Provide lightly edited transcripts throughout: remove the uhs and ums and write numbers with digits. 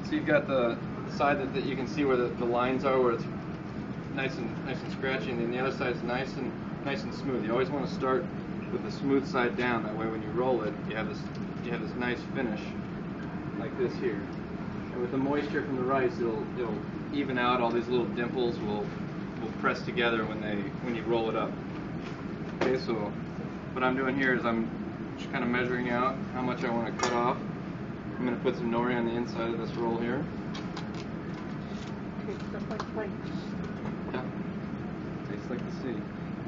So you've got the side that you can see where the lines are, where it's nice and scratchy, and then the other side is nice and smooth. You always want to start with the smooth side down. That way, when you roll it, you have this nice finish like this here. And with the moisture from the rice, it'll even out. All these little dimples will press together when you roll it up. Okay, so what I'm doing here is I'm just kind of measuring out how much I want to cut off. I'm going to put some nori on the inside of this roll here. Yeah, tastes like the sea.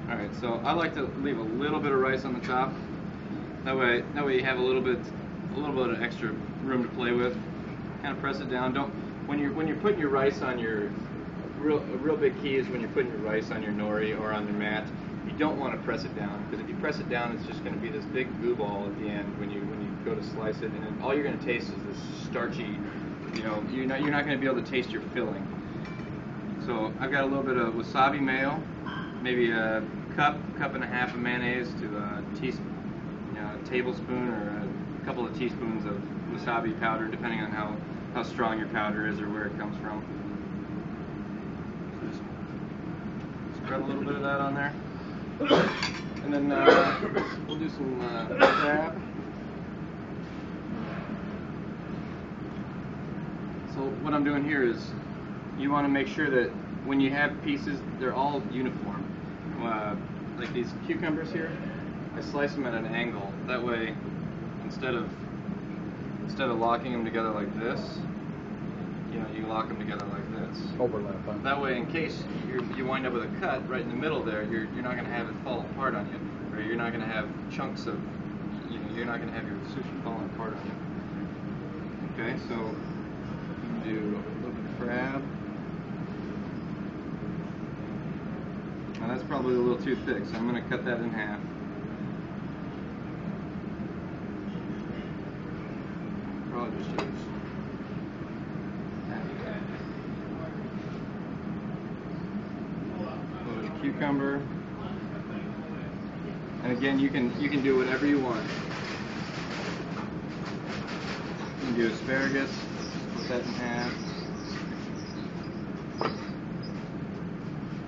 All right, so I like to leave a little bit of rice on the top. That way you have a little bit of extra room to play with. Kind of press it down. When you're putting your rice on your a real big key is when you're putting your rice on your nori or on your mat. You don't want to press it down, because if you press it down, it's just going to be this big goo ball at the end when you go to slice it, and then all you're going to taste is this starchy. You're not going to be able to taste your filling. So I've got a little bit of wasabi mayo, maybe a cup and a half of mayonnaise to a tablespoon or a couple of teaspoons of wasabi powder, depending on how strong your powder is or where it comes from. Just spread a little bit of that on there. And then we'll do some crab. So what I'm doing here is you want to make sure that when you have pieces, they're all uniform. Like these cucumbers here, I slice them at an angle. That way, instead of locking them together like this, you lock them together like this. Overlap, huh? That way, in case you wind up with a cut right in the middle there, you're not going to have it fall apart on you, or you're not going to have chunks of, you're not going to have your sushi falling apart on you. Okay, so do a little bit of crab. Now that's probably a little too thick, so I'm going to cut that in half. Probably just use cucumber, and again you can do whatever you want. You can do asparagus, split that in half.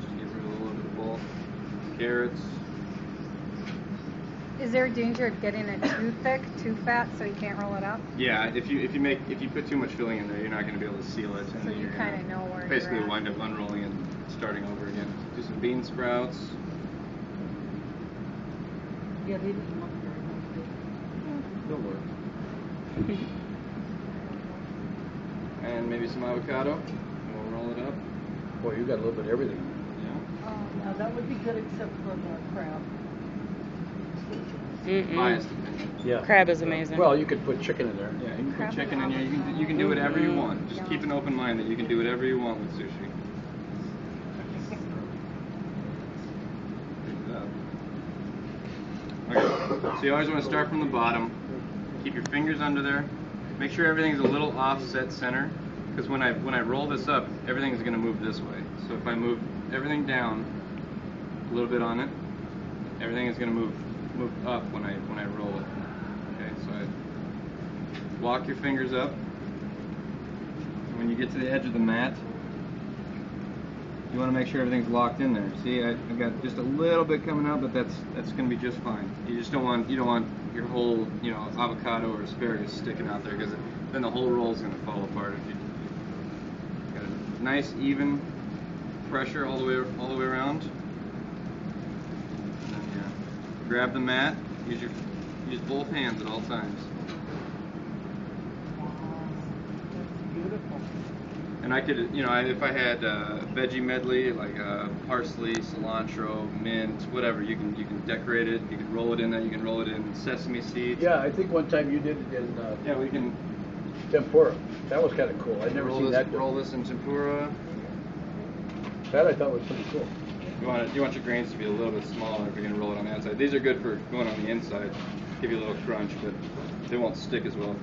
Just get rid of a little bit of the bulk. Carrots. Is there a danger of getting it too thick, too fat, so you can't roll it up? Yeah, if you put too much filling in there, you're not going to be able to seal it. So you kind of know where basically you're at. wind up unrolling and starting over again. Do some bean sprouts. Yeah, they didn't look very much. They'll work. And maybe some avocado. And we'll roll it up. Boy, you got a little bit of everything. Yeah. Now that would be good except for the crab. Biased opinion. Yeah. Crab is amazing. Well, you could put chicken in there. Yeah, you can put chicken in here. You can do whatever you want. Just keep an open mind that you can do whatever you want with sushi. Okay. So you always want to start from the bottom. Keep your fingers under there. Make sure everything's a little offset center, because when I roll this up, everything is going to move this way. So if I move everything down a little bit on it, everything is going to move up when I roll it. Okay, so I walk your fingers up. And when you get to the edge of the mat, you want to make sure everything's locked in there. See, I've got just a little bit coming out, but that's going to be just fine. You just don't want your whole avocado or asparagus sticking out there, because then the whole roll is going to fall apart. If you got a nice even pressure all the way around. And then, grab the mat. Use both hands at all times. Beautiful. And I could, if I had veggie medley like parsley, cilantro, mint, whatever, you can decorate it. You can roll it in that. You can roll it in sesame seeds. Yeah, I think one time you did it in Yeah, we can tempura. That was kind of cool. I'd never seen that. Roll this in tempura. That I thought was pretty cool. You want your grains to be a little bit smaller if you're going to roll it on the outside. These are good for going on the inside, give you a little crunch, but they won't stick as well if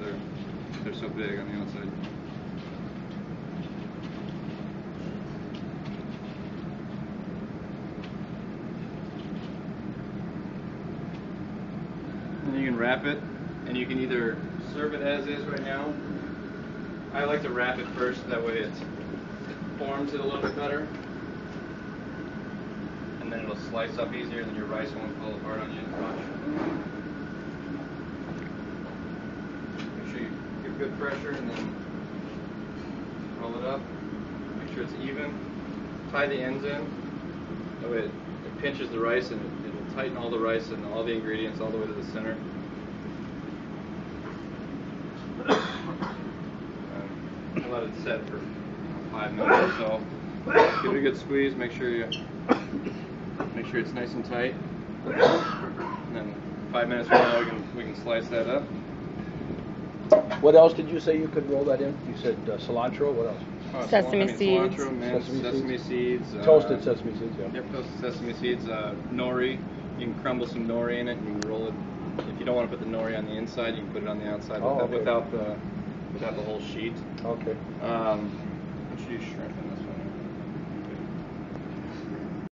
they're so big on the outside. And you can wrap it, and you can either serve it as is right now, I like to wrap it first, that way it forms it a little bit better. And then it'll slice up easier, and then your rice won't fall apart on you as much. Make sure you give good pressure and then roll it up. Make sure it's even. Tie the ends in. That way it pinches the rice and it'll tighten all the rice and all the ingredients all the way to the center. And let it set for 5 minutes or so. Give it a good squeeze. Make sure it's nice and tight. And then 5 minutes from now we can slice that up. What else did you say you could roll that in? You said cilantro. What else? Sesame seeds. Cilantro, minced sesame seeds. Toasted sesame seeds. Yeah. Yep, toasted sesame seeds. Nori. You can crumble some nori in it. And you can roll it. If you don't want to put the nori on the inside, you can put it on the outside without the whole sheet. Okay. What should you shrimp in this one?